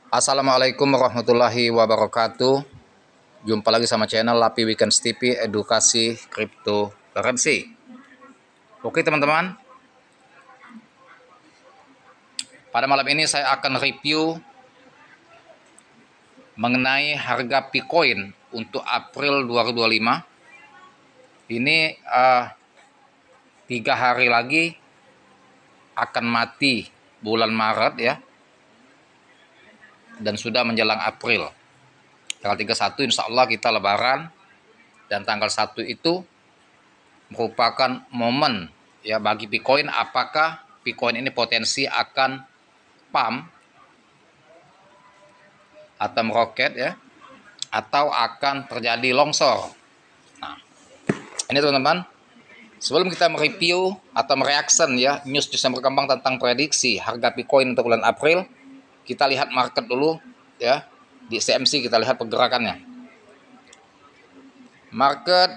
Assalamualaikum warahmatullahi wabarakatuh. Jumpa lagi sama channel Lapi Weekends TV Edukasi Cryptocurrency. Oke teman-teman, pada malam ini saya akan review mengenai harga Bitcoin untuk April 2025. Ini 3 hari lagi akan mati bulan Maret ya, dan sudah menjelang April. Tanggal 31 insya Allah kita lebaran, dan tanggal 1 itu merupakan momen ya bagi Bitcoin. Apakah Bitcoin ini potensi akan pump atau meroket ya, atau akan terjadi longsor. Nah, ini teman-teman, sebelum kita mereview atau mereaction ya news yang berkembang tentang prediksi harga Bitcoin untuk bulan April, kita lihat market dulu ya. Di CMC kita lihat pergerakannya. Market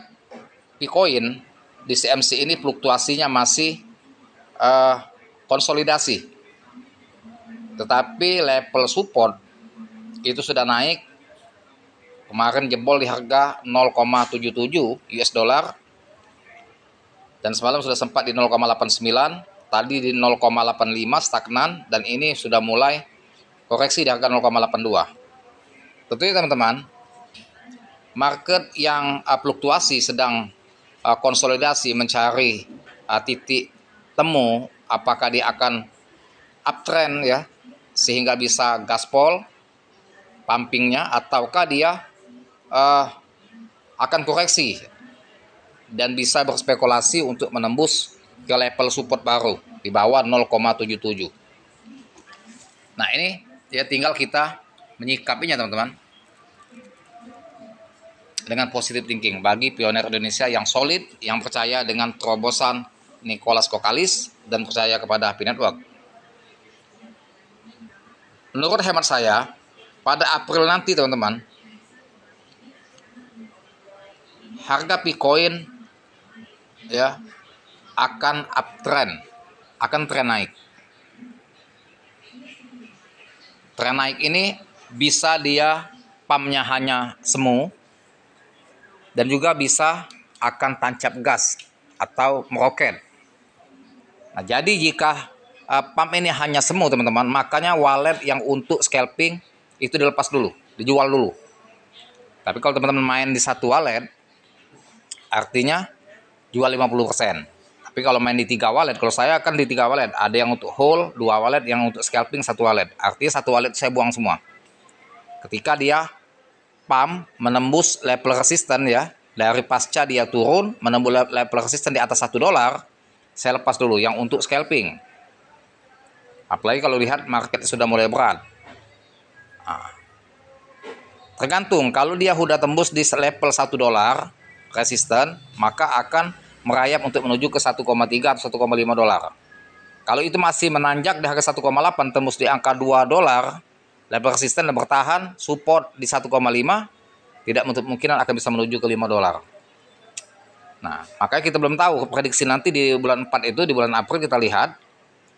Bitcoin di CMC ini fluktuasinya masih konsolidasi, tetapi level support itu sudah naik. Kemarin jebol di harga 0,77 US dollar, dan semalam sudah sempat di 0,89, tadi di 0,85 stagnan, dan ini sudah mulai koreksi di harga 0,82. Tentunya teman-teman, market yang fluktuasi sedang konsolidasi mencari titik temu, apakah dia akan uptrend ya sehingga bisa gaspol pumpingnya, ataukah dia akan koreksi dan bisa berspekulasi untuk menembus ke level support baru di bawah 0,77. Nah, ini ya tinggal kita menyikapinya teman-teman dengan positive thinking bagi pioner Indonesia yang solid, yang percaya dengan terobosan Nicholas Kokalis dan percaya kepada Happy Network. Menurut hemat saya, pada April nanti teman-teman, harga Bitcoin ya akan uptrend, akan tren naik. Tren naik ini bisa dia pumpnya hanya semu, dan juga bisa akan tancap gas atau meroket. Nah, jadi jika pump ini hanya semu teman-teman, makanya wallet yang untuk scalping itu dilepas dulu, dijual dulu. Tapi kalau teman-teman main di satu wallet, artinya jual 50%. Tapi kalau main di 3 wallet, kalau saya kan di 3 wallet, ada yang untuk hold, 2 wallet, yang untuk scalping 1 wallet. Artinya 1 wallet saya buang semua. Ketika dia pump menembus level resisten ya, dari pasca dia turun menembus level resisten di atas $1, saya lepas dulu yang untuk scalping. Apalagi kalau lihat market sudah mulai berat. Nah, tergantung, kalau dia sudah tembus di level $1 resisten, maka akan merayap untuk menuju ke 1,3 atau 1,5 dolar. Kalau itu masih menanjak di harga 1,8, tembus di angka 2 dolar, level resisten dan bertahan, support di 1,5, tidak menutup kemungkinan akan bisa menuju ke 5 dolar. Nah, makanya kita belum tahu prediksi nanti di bulan 4 itu, di bulan April kita lihat,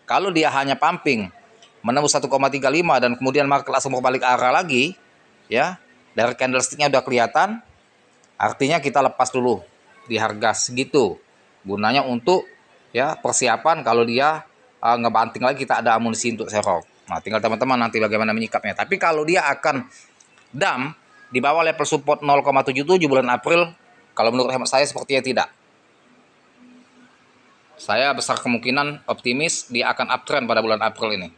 kalau dia hanya pumping menembus 1,35 dan kemudian market langsung berbalik arah lagi, ya, dari candlesticknya udah kelihatan, artinya kita lepas dulu di harga segitu, gunanya untuk ya persiapan kalau dia ngebanting lagi, kita ada amunisi untuk serok. Nah, tinggal teman-teman nanti bagaimana menyikapnya. Tapi kalau dia akan dump di bawah level support 0,77 bulan April, kalau menurut hemat saya sepertinya tidak. Saya besar kemungkinan optimis dia akan uptrend pada bulan April ini.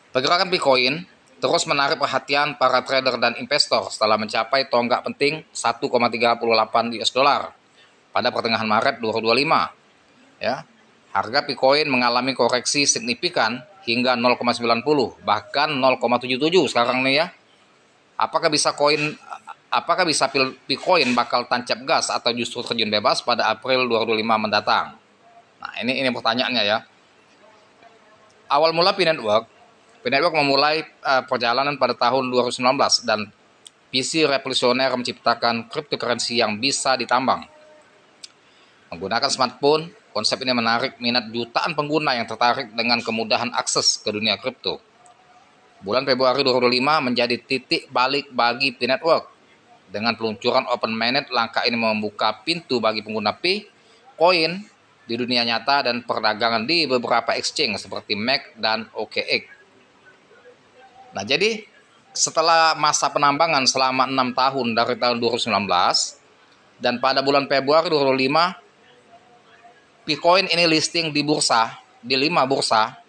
Pergerakan Bitcoin terus menarik perhatian para trader dan investor setelah mencapai tonggak penting 1,38 US dollar pada pertengahan Maret 2025. Ya, harga Bitcoin mengalami koreksi signifikan hingga 0,90, bahkan 0,77 sekarang nih ya. Apakah bisa Bitcoin bakal tancap gas atau justru terjun bebas pada April 2025 mendatang? Nah, ini pertanyaannya ya. Awal mula P-Network memulai perjalanan pada tahun 2019, dan visi revolusioner menciptakan cryptocurrency yang bisa ditambang. Menggunakan smartphone, konsep ini menarik minat jutaan pengguna yang tertarik dengan kemudahan akses ke dunia kripto. Bulan Februari 2025 menjadi titik balik bagi P-Network. Dengan peluncuran Open Mainnet, langkah ini membuka pintu bagi pengguna P-Coin di dunia nyata dan perdagangan di beberapa exchange seperti MEX dan OKX. Nah, jadi setelah masa penambangan selama 6 tahun dari tahun 2019 dan pada bulan Februari 2025 P-Coin ini listing di bursa, di 5 bursa.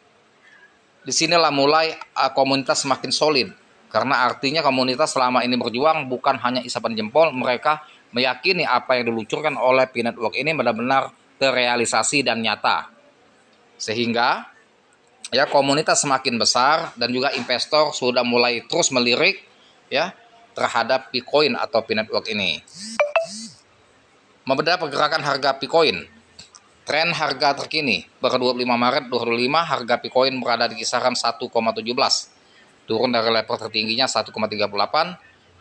Disinilah mulai komunitas semakin solid. Karena artinya komunitas selama ini berjuang bukan hanya isapan jempol, mereka meyakini apa yang diluncurkan oleh P-Network ini benar-benar terrealisasi dan nyata. Sehingga ya komunitas semakin besar dan juga investor sudah mulai terus melirik ya terhadap P-Coin atau P-Network ini. Membedah pergerakan harga P-Coin. Tren harga terkini per 25 Maret 2025 harga P-Coin berada di kisaran 1,17, turun dari level tertingginya 1,38.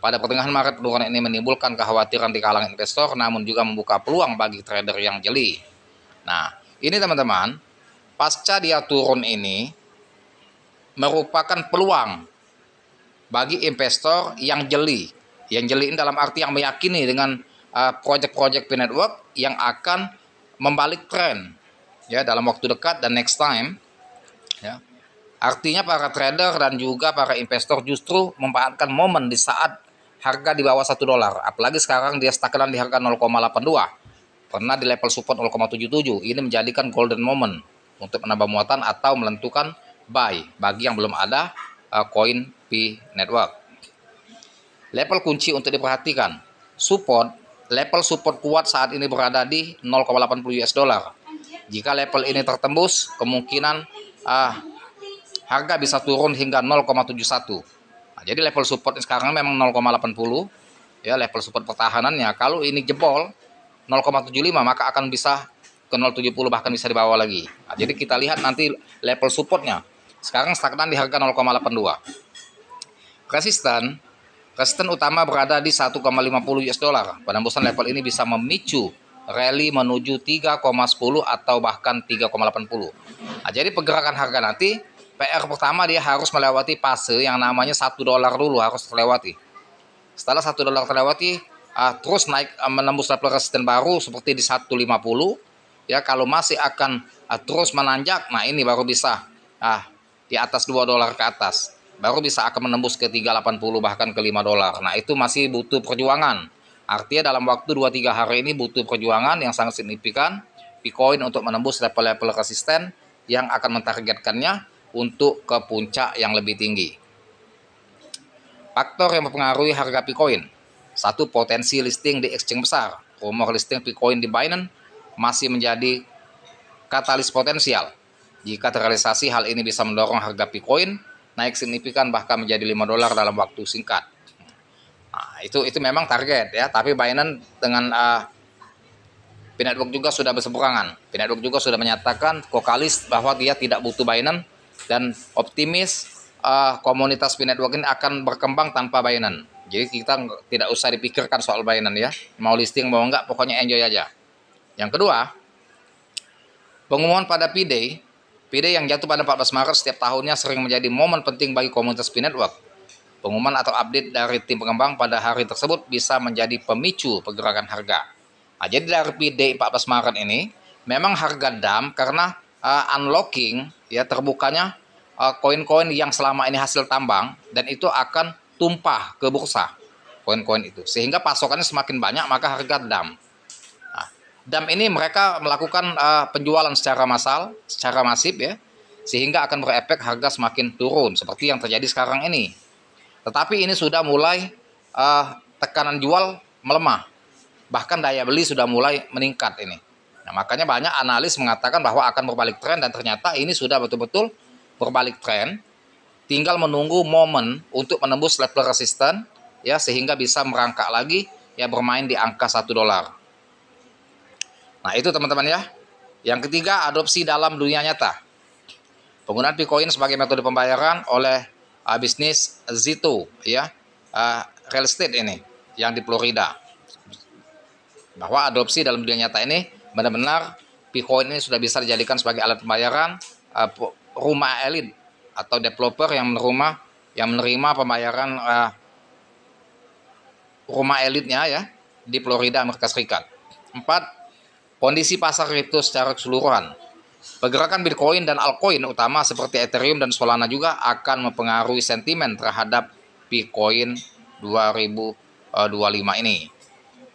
Pada pertengahan Maret, penurunan ini menimbulkan kekhawatiran di kalangan investor, namun juga membuka peluang bagi trader yang jeli. Nah, ini teman-teman, pasca dia turun ini merupakan peluang bagi investor yang jeli. Yang jeli ini dalam arti yang meyakini dengan proyek-proyek P-Network yang akan membalik tren ya dalam waktu dekat dan next time ya. Artinya para trader dan juga para investor justru memanfaatkan momen di saat harga di bawah $1, apalagi sekarang dia stagnan di harga 0,82, pernah di level support 0,77. Ini menjadikan golden moment untuk menambah muatan atau menentukan buy bagi yang belum ada koin P-Network. Level kunci untuk diperhatikan, level support kuat saat ini berada di 0,80 US dollar. Jika level ini tertembus, kemungkinan harga bisa turun hingga 0,71. Nah, jadi level support sekarang memang 0,80 ya, level support pertahanannya. Kalau ini jebol 0,75 maka akan bisa ke 0,70, bahkan bisa di bawah lagi. Nah, jadi kita lihat nanti level supportnya. Sekarang stagnan di harga 0,82. Resisten utama berada di 1,50 US dollar. Penembusan level ini bisa memicu rally menuju 3,10 atau bahkan 3,80. Nah, jadi pergerakan harga nanti PR pertama dia harus melewati fase yang namanya $1 dulu harus terlewati. Setelah $1 terlewati, terus naik menembus level resisten baru seperti di 1,50 ya. Kalau masih akan terus menanjak, nah ini baru bisa di atas $2 ke atas. Baru bisa akan menembus ke 3,80 bahkan ke $5. Nah, itu masih butuh perjuangan. Artinya dalam waktu 2-3 hari ini butuh perjuangan yang sangat signifikan P-Coin untuk menembus level-level resisten yang akan mentargetkannya untuk ke puncak yang lebih tinggi. Faktor yang mempengaruhi harga P-Coin. 1. Potensi listing di exchange besar. Rumor listing P-Coin di Binance masih menjadi katalis potensial. Jika terrealisasi, hal ini bisa mendorong harga P-Coin naik signifikan bahkan menjadi $5 dalam waktu singkat. Nah, itu memang target ya, tapi Binance dengan P-Network juga sudah berseberangan. P-Network juga sudah menyatakan vokalis bahwa dia tidak butuh Binance dan optimis komunitas P-Network ini akan berkembang tanpa Binance. Jadi kita tidak usah dipikirkan soal Binance ya. Mau listing mau enggak, pokoknya enjoy aja. Yang kedua, pengumuman pada P-Day yang jatuh pada 14 Maret setiap tahunnya sering menjadi momen penting bagi komunitas P-Network. Pengumuman atau update dari tim pengembang pada hari tersebut bisa menjadi pemicu pergerakan harga. Nah, jadi dari P-Day 14 Maret ini memang harga dump karena unlocking ya, terbukanya koin-koin yang selama ini hasil tambang dan itu akan tumpah ke bursa koin-koin itu. Sehingga pasokannya semakin banyak maka harga dump. Dump ini mereka melakukan penjualan secara massal, secara masif ya, sehingga akan berefek harga semakin turun seperti yang terjadi sekarang ini. Tetapi ini sudah mulai tekanan jual melemah, bahkan daya beli sudah mulai meningkat ini. Nah, makanya banyak analis mengatakan bahwa akan berbalik tren dan ternyata ini sudah betul-betul berbalik tren. Tinggal menunggu momen untuk menembus level resisten ya, sehingga bisa merangkak lagi ya, bermain di angka $1. Nah, itu teman-teman ya. Yang ketiga, adopsi dalam dunia nyata. Penggunaan P-Coin sebagai metode pembayaran oleh bisnis Zito ya, real estate ini yang di Florida. Bahwa adopsi dalam dunia nyata ini benar-benar P-Coin ini sudah bisa dijadikan sebagai alat pembayaran rumah elit atau developer yang menerima yang menerima pembayaran rumah elitnya ya di Florida, Amerika Serikat. 4. Kondisi pasar kripto secara keseluruhan. Pergerakan Bitcoin dan altcoin utama seperti Ethereum dan Solana juga akan mempengaruhi sentimen terhadap Bitcoin 2025 ini.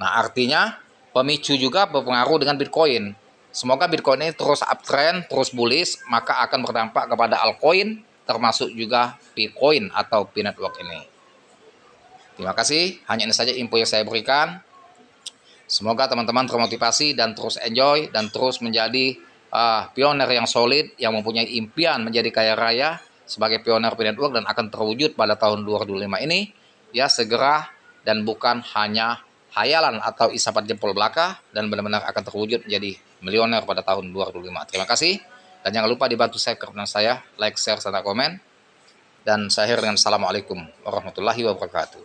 Nah, artinya pemicu juga berpengaruh dengan Bitcoin. Semoga Bitcoin ini terus uptrend, terus bullish, maka akan berdampak kepada altcoin, termasuk juga Bitcoin atau P-Network ini. Terima kasih, hanya ini saja info yang saya berikan. Semoga teman-teman termotivasi dan terus enjoy dan terus menjadi pioner yang solid, yang mempunyai impian menjadi kaya raya sebagai pioner P-Network dan akan terwujud pada tahun 2025 ini ya segera, dan bukan hanya hayalan atau isapan jempol belaka, dan benar-benar akan terwujud menjadi milioner pada tahun 2025. Terima kasih, dan jangan lupa dibantu subscribe channel saya, like, share, serta komen, dan saya akhiri dengan assalamualaikum warahmatullahi wabarakatuh.